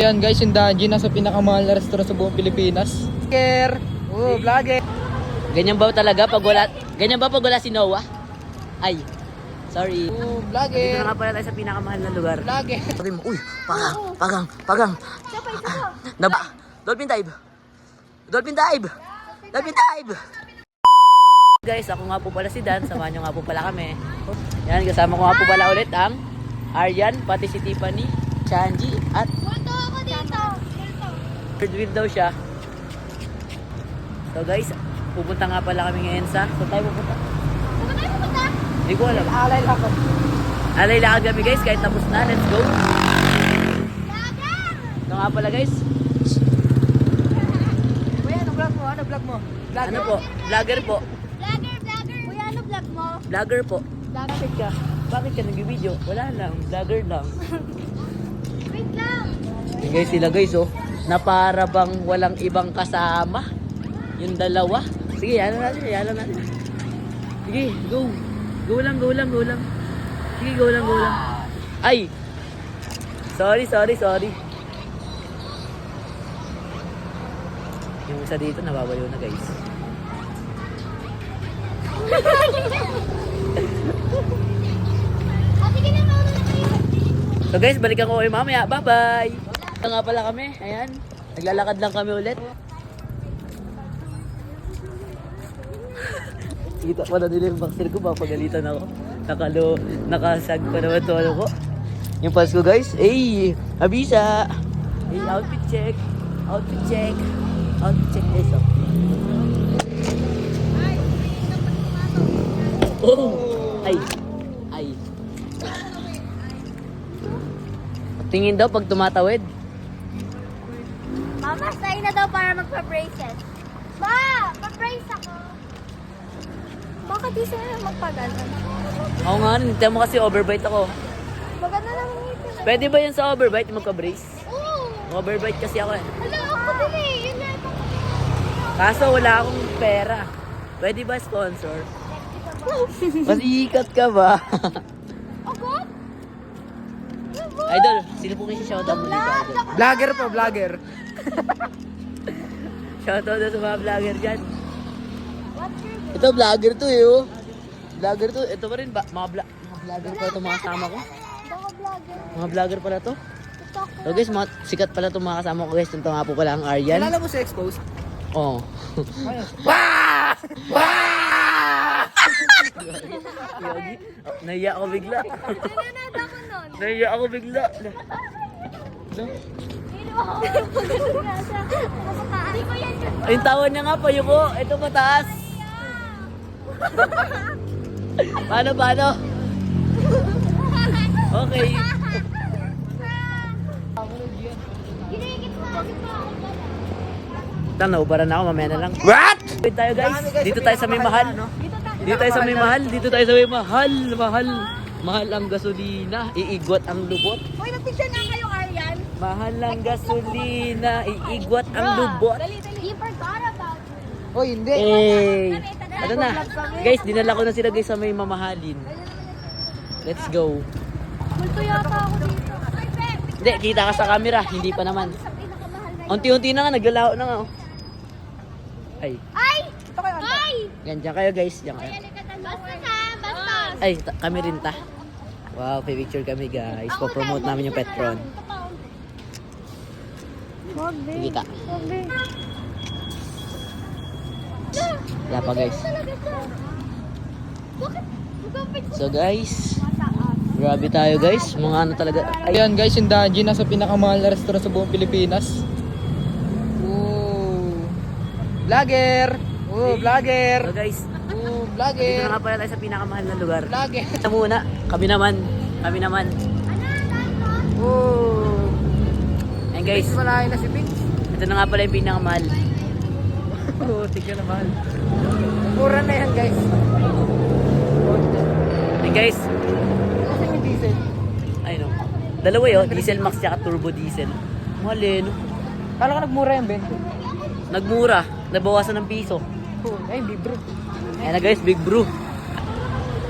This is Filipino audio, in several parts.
Ayan guys, yung Danji nasa pinakamahal na restaurant sa buong Pilipinas. Vlogger! Oh, vlogger! Ganyan ba talaga pag wala si Noah? Ay, sorry. Oh, Dito vlogger! na nga pala tayo sa pinakamahal na lugar. Vlogger! Sabi mo, uy, pagang. Dolphin dive. Guys, ako nga po pala si Dan. Samahan nyo nga po pala kami. Yan, kasama ko nga po pala ulit ang Aryan, pati si Tiffany, Chanji, at Multo ako dito. third wheel daw siya. So guys, pupunta nga pala kami ngayon sa... Saan tayo pupunta? Saan tayo pupunta? Hindi ko alam. Alay lang ako. Alay lakad kami guys, kahit tapos na. Let's go! Lagang! Ito nga pala guys. Kuya, ano vlog mo? Ano vlog mo? Vlogger. Ano po? Vlogger po. Vlogger! Kuya, ano vlog mo? Vlogger po. Bakit ka? Bakit ka nag-video? Wala lang. Vlogger lang. Wait lang. Yung guys, sila guys oh. Na para bang walang ibang kasama. Yung dalawa. Sige, yalan natin. Sige, go. Go lang. Sige, go lang. Ay! Sorry. Yung isa dito, nababaliw na guys. Sige na, mauna na kayo. So guys, balikan ko kayo mamaya. Bye-bye! Ito nga pala kami. Ayan. Naglalakad lang kami ulit. Kita pa na nila yung boxer ko. Mapagalitan ako. Nakasag pa naman to ano ko. Yung pants ko guys. Hey! Abisa! Hey, outfit check guys. Oh! Ay! Tingin daw pag tumatawid. Mama, stay na daw para magpa-braces. Ma! Pa-brace ako. Bakit di sila magpagalan? Oo nga, hindi mo kasi overbite ako. Maganda lang ang ngipin. Pwede ba yun sa overbite magka-brace? Oo! Overbite kasi ako eh. Hala, ako din eh. Yun na ito. Kaso wala akong pera. Pwede ba sponsor? Masikat ka ba? Ako? Idol, sino po kasi shoutout mo dito, Idol? Vlogger po, vlogger. Shoutout na sa mga vlogger dyan. What's your name? Ito, vlogger to eh oh. Vlogger to. Ito pa rin ba? Mga vlogger pa ito mga kasama ko. Ako vlogger. Mga vlogger pala to. TikToker. So guys, mga sikat pala itong mga kasama ko guys. Ito nga po pala ang Aryan. Kilala mo sa Expose? Oo. Wah! Yogi, nahiya ako bigla. Nanonood ako nun. Nahiya ako bigla. Hindi mo ako. Hindi ko yan yun. Ayun tawa niya nga, payuko. Ito mataas. Paano? Okay. Ginigit mo. Tanaw, para na ako, mamaya na lang. What? Wait tayo guys. Dito tayo sa may mahal. Dito tayo sa may mahal. Mahal ang gasolina. Iigwat ang lubot. Uy, nagpicture nga kayo, Aryan. Mahal ang gasolina. Iigwat ang lubot. Dali. You forgot about it. Oh, hindi. Eh. Ano na? Guys, dinala ko na sila guys sa may mamahalin. Let's go. Multo yata ako dito. Hindi, kita ka sa camera. Hindi pa naman. Sa pinakamahal na yun. Unti-unti na nga, naglalaho na nga. Oh. Ay, Ay! Ay! yan dyan kayo guys. Dyan kayo. Basta ka, basta. Ay, kami rin ta. Wow, picture kami guys. Po-promote namin yung Petron. Wag din. Sige ta. Wag din. Wala pa guys. Talaga siya. Bakit? Magkapit ko So guys, mataas. grabe tayo guys. Mga ano talaga. Ay, Ayan guys, yung Danji nasa pinakamahal na restaurant sa buong Pilipinas. Oh. Vlogger! Oh, vlogger! so guys, Oh, dito vlogger! na nga pala tayo sa pinakamahal na lugar. Vlogger! Ito muna, kami naman. Oh. And guys, Malayo na si Pink. ito na nga pala yung pinakamahal. Oh, tignan na mahal. Mura na yan guys. And guys, Kasi yung diesel. ay no. Dalawa yun, diesel max tsaka turbo diesel. Mahal eh, no? Kala ko nagmura yung 20. Nagmura, nabawasan ng piso. Oh, ay, hindi bro. Ayan na guys, big bro.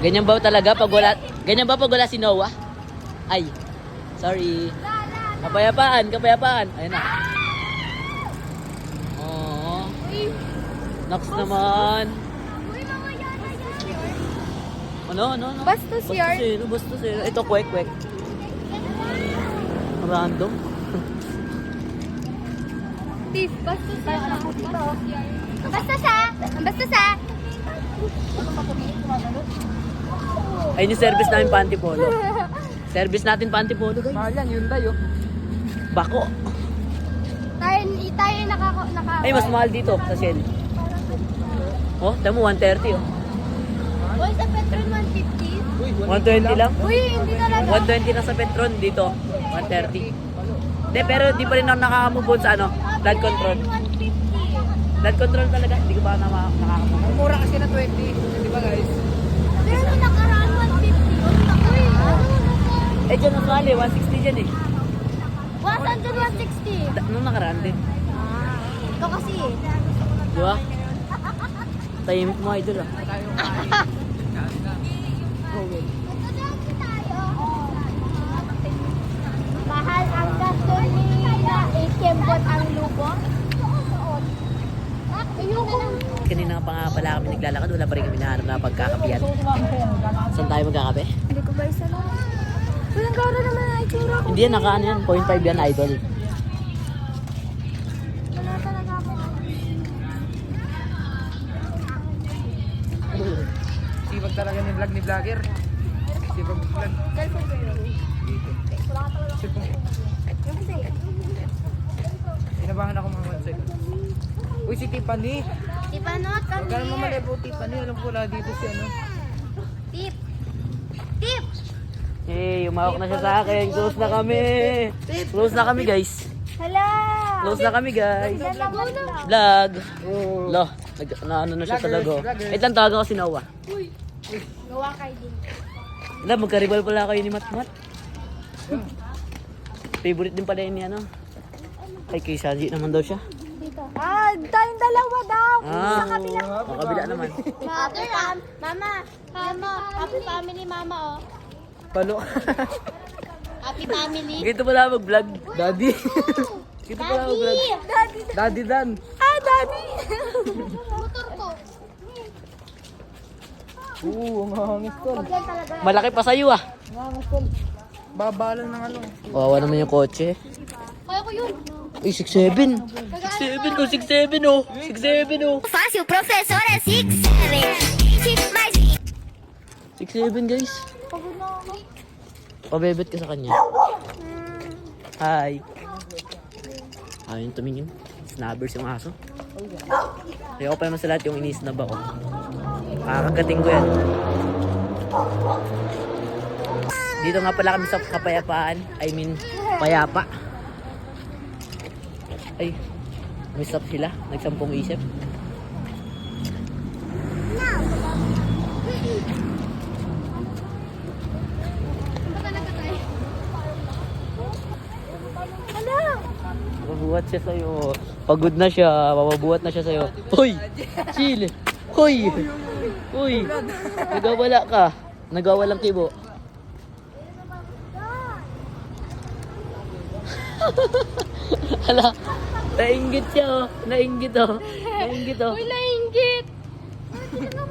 Ganyan ba pag wala si Noah? Ay, sorry. Kapayapaan, kapayapaan. Ayun na. Oo. Naks naman. Uy, mga yata yan. Ano? Bastos yun. Bastos yun. Ito, kwek. Random. Steve, bastos yan. Ang bastos ha. Ang bastos ha. Ayun yung service namin pa Antipolo. Service natin pa Antipolo, guys. Mahal yan, Hyundai oh. Bako. Tayo naka... Ay, mas mahal dito sa Shell. Oh, tama mo, 130 oh. Uy, sa Petron 150. Uy, 120 lang? Uy, hindi talaga. 120 na sa Petron dito. 130. Hindi, pero di pa rin ako nakakamove sa ano, flood control. 150. Flood control talaga, hindi ko pa nakakamove. Mura kasi na 20. Di ba guys? Pero nung nakaraan 150. Uy, Eh, dyan ang sali, 160 dyan eh. 160. Nung nakaraan din. Ito kasi. Di ba? Tahimik mo, idol ah. Mahal ang gasolina, ikembot ang lubong. Ayoko. Kanina pa nga pala kami naglalakad, wala pa rin kami nahanap na pagkakapian. Saan tayo magkakape? Hindi ko ba isa lang? Walang garo naman na itsura ko. Hindi yan, nakaano yan, 0.5 yan, idol. Wala talaga ako. Sipag talaga ni vlogger. Sipag vlog. Cellphone ko yun. Wala ka talaga. Sipag. Inabangan ako mga 1 second. Uy, si Tiffany. Ipanot kami. Huwag ka naman mali po, Tiffany. Alam ko wala dito si ano. Tip. Tip. Hey, umawak na siya sa akin. Close na kami. Close na kami, guys. Hala. Close na kami, guys. Lalago na. Vlog. Oh. Lo, ano na siya talaga. Vloggers. Wait lang, tawagan ko si Noah. Gawa kayo din. Wala, magkaribal pala kayo ni Matmat. Favorite din pala yun ni ano. Ay, kay Saji naman daw siya. Dito. Ah, tayong dalawa daw. Ah, Sa kabila. sa kabila naman. Mother, mama. Mama. Happy family, mama, oh. Palo. Happy family. Dito pala mag-vlog. Daddy. Dito pala mag-vlog. Daddy. Daddy Dan. Ah, daddy. Motor ko. Oo, ang hangis tol. Yan talaga. Malaki pa sa'yo ah. Ang hangis tol. Babalan ng ano. Wawa naman yung kotse. Kaya ko yun. Ay, 6'7". 6'7 oh, 6'7 oh. 6'7 oh. Fácil, professora 6'7". Mais 6'7 guys. pagod na ako. Pabebet ka sa kanya. Hi. Ayun tumingin. Snabbers yung aso. Ayoko pa naman sa lahat yung inisnab ako. Kakagating ko yan. Dito nga pala kami sa Kapayapaan. I mean, Payapa. Ay, may stop sila. Nagsampung isip. Hala! Mabuhat siya sa'yo. Pagod na siya. Mabuhat na siya sa'yo. Hoy! Chill! Hoy! Hoy! Nagawala ka. Nagawalang kibo. Hala! Nainggit siya oh. Nainggit oh. Nainggit oh. Uy, nainggit!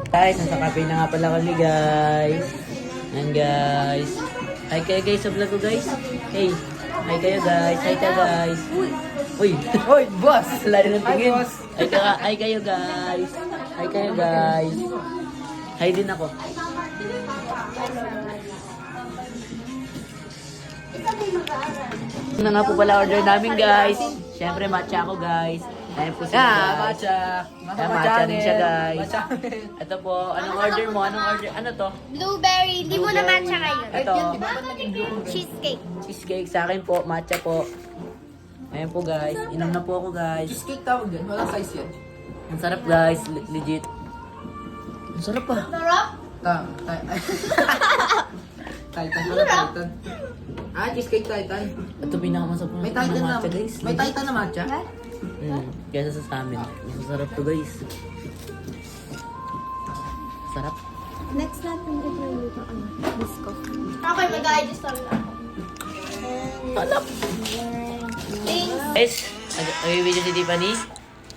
Guys, nasa cafe na nga pala kami guys. Ayan guys. Hi kayo guys sa vlog ko guys. Hey. Hi kayo guys. Hi kayo guys. Uy. Hoy, boss! Lalo ng tingin. Hi, boss. Hi kayo guys. Hi kayo guys. Hi din ako. Ito na nga po pala order namin guys. Siyempre matcha ako guys. Ayan po sila guys. matcha. Ayan, matcha din siya guys. Ito po, anong order mo? Anong order? Ano to? Blueberry. Hindi mo naman siya kayo. Ito, Cheesecake. cheesecake sa akin po, matcha po. Ayan po guys, inom na po ako guys. Cheesecake tawag yan. Walang size yan. Ang sarap guys, legit. Ang sarap pa. Sarap? Titan. Ano Titan? Ah, cheesecake Titan. Ito pinakamasarap na May Titan na. matcha guys. May Titan na matcha? Kesa sa amin. Masarap to guys. Sarap. Next natin ito yung luto. Bisco. Okay, mag-i-adjust lang ako. Hanap. Thanks. Guys, nag-video si Tiffany.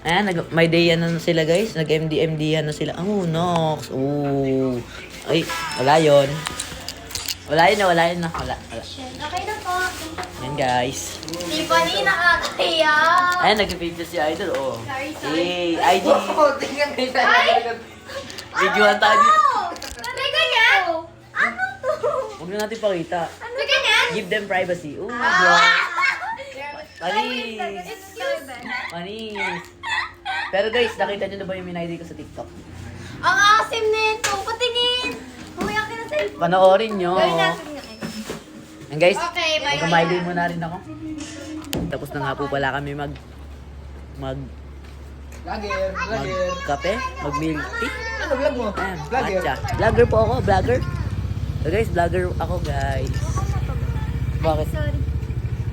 Ayan, may day na sila guys. Nag-MD na sila. Oh, Nox. Oh. Ay, wala yun. Wala yun na. Wala. Okay na po. Yan guys. Tiffany, nakakaya. Ayan, nag-video si Idol. Oh. Sorry. Hey, IG. Tingnan kayo sa Ay! Videoan tayo dito. May ganyan? Ano to? Huwag na natin pakita. May ganyan? Give them privacy. Oh, Ah! God. Panis. Excuse me. Panis. Pero guys, nakita nyo na ba yung minID ko sa TikTok? Ang asim nito. Patingin. Humiyak ka na sa cellphone. Panoorin nyo. Gawin natin ngayon. And guys, Okay, bye. mag-my day muna rin ako. Tapos na nga po pala kami Vlogger. kape, mag-milk tea. Ano vlog mo? Ayan, Vlogger. matcha. Vlogger po ako, vlogger. So guys, vlogger ako guys. Bakit? Sorry.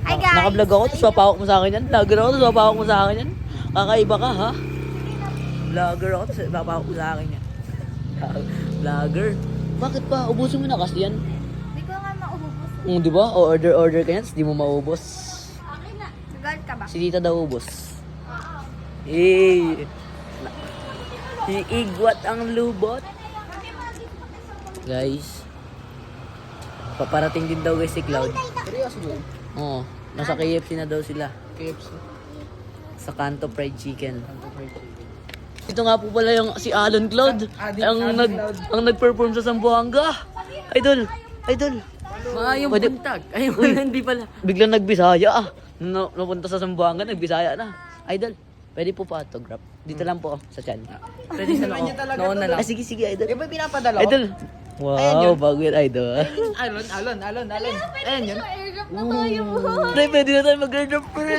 Hi guys. Naka-vlog ako, tapos papawak mo sa akin yan. Vlogger ako, tapos papawak mo sa akin yan. Kakaiba ka ha? Vlogger ako, tapos papawak mo sa akin yan. Vlogger. Bakit pa? Ubusin mo na kasi yan. Hindi ko nga maubos. Di ba? O order ka yan, tapos di mo maubos. Okay na. Gagal ka ba? Si Tita daw ubos. Eh. Iigwat ang lubot. Guys. Paparating din daw guys si Cloud. Seryoso yun? Oo. Nasa KFC na daw sila. KFC. Sa Kanto Fried Chicken. Ito nga po pala yung si Alan Cloud. Ang nag-perform sa Zamboanga. Idol. Maayong Pwede- buntag. Ay, hindi pala. Biglang nagbisaya ah. Napunta sa Zamboanga, nagbisaya na. Idol, pwede po pa-autograph. Dito lang po sa chan. Pwede sa noon. Noon na lang. Ah, sige, Idol. Di ba pinapadala ko? Idol. Ayan Wow, yun. bago yan, Idol. Alon. Ayan yun. Airdrop na tayo. Pre, pwede na tayo mag-airdrop, pre.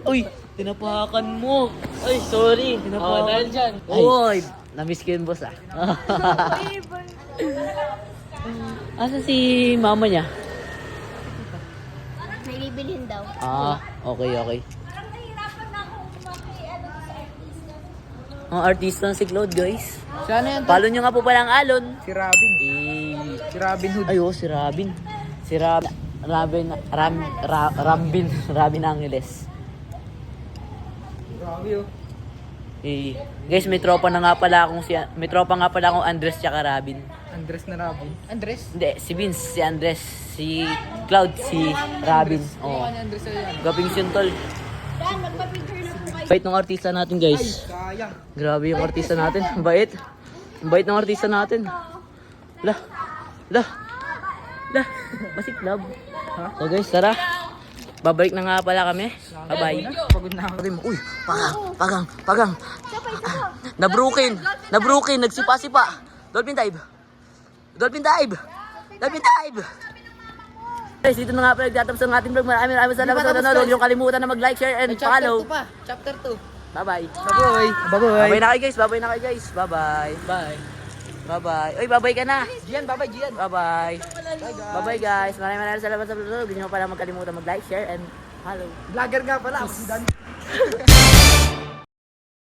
Uy, tinapakan mo. Ay, sorry. Tinapakan. dahil dyan. Uy, na-miss ko yun, boss ah. Asa si mama niya? May bibilhin daw. Ah, okay. Parang nahihirapan na ako maki-ano sa artista. Ang artista na si Claude, guys. Sana yan. Follow nyo nga po pala ang Alon. Si Robin. Eh, Si Robin Hood. ay, oh, si Robin. Robin Angeles. Grabe oh. Eh, guys, may tropa nga pala akong Andres tsaka Robin. Andres na Robin. Andres? Hindi, si Vince, si Andres, si Cloud, si Robin. Oh. Ano Andres ay yan? Gabing yun, tol. Dan, magpa-picture na po kayo. Bait ng artista natin, Ay, guys. sayang. Grabe yung artista natin. Ang bait. Ang bait ng artista natin. Lah. Masik love. Ha? So guys, tara. Babalik na nga pala kami. Bye-bye. Pagod na ako. Uy, pagang. Nabroken, nagsipa-sipa. Dolphin dive. Guys, dito na nga pala nagtatapos ang ating vlog. Maraming salamat sa nanonood. Huwag niyong kalimutan na mag-like, share, and follow. Chapter 2. Bye-bye. Baboy. Bye-bye na kayo guys. Bye-bye. Bye-bye. Uy, bye-bye ka na. Gian, babay, Gian. Bye-bye. Bye guys. Bye-bye guys. Maraming salamat sa panonood. Huwag niyo pala magkalimutan mag-like, share, and follow. Vlogger nga pala. Ako si Dan.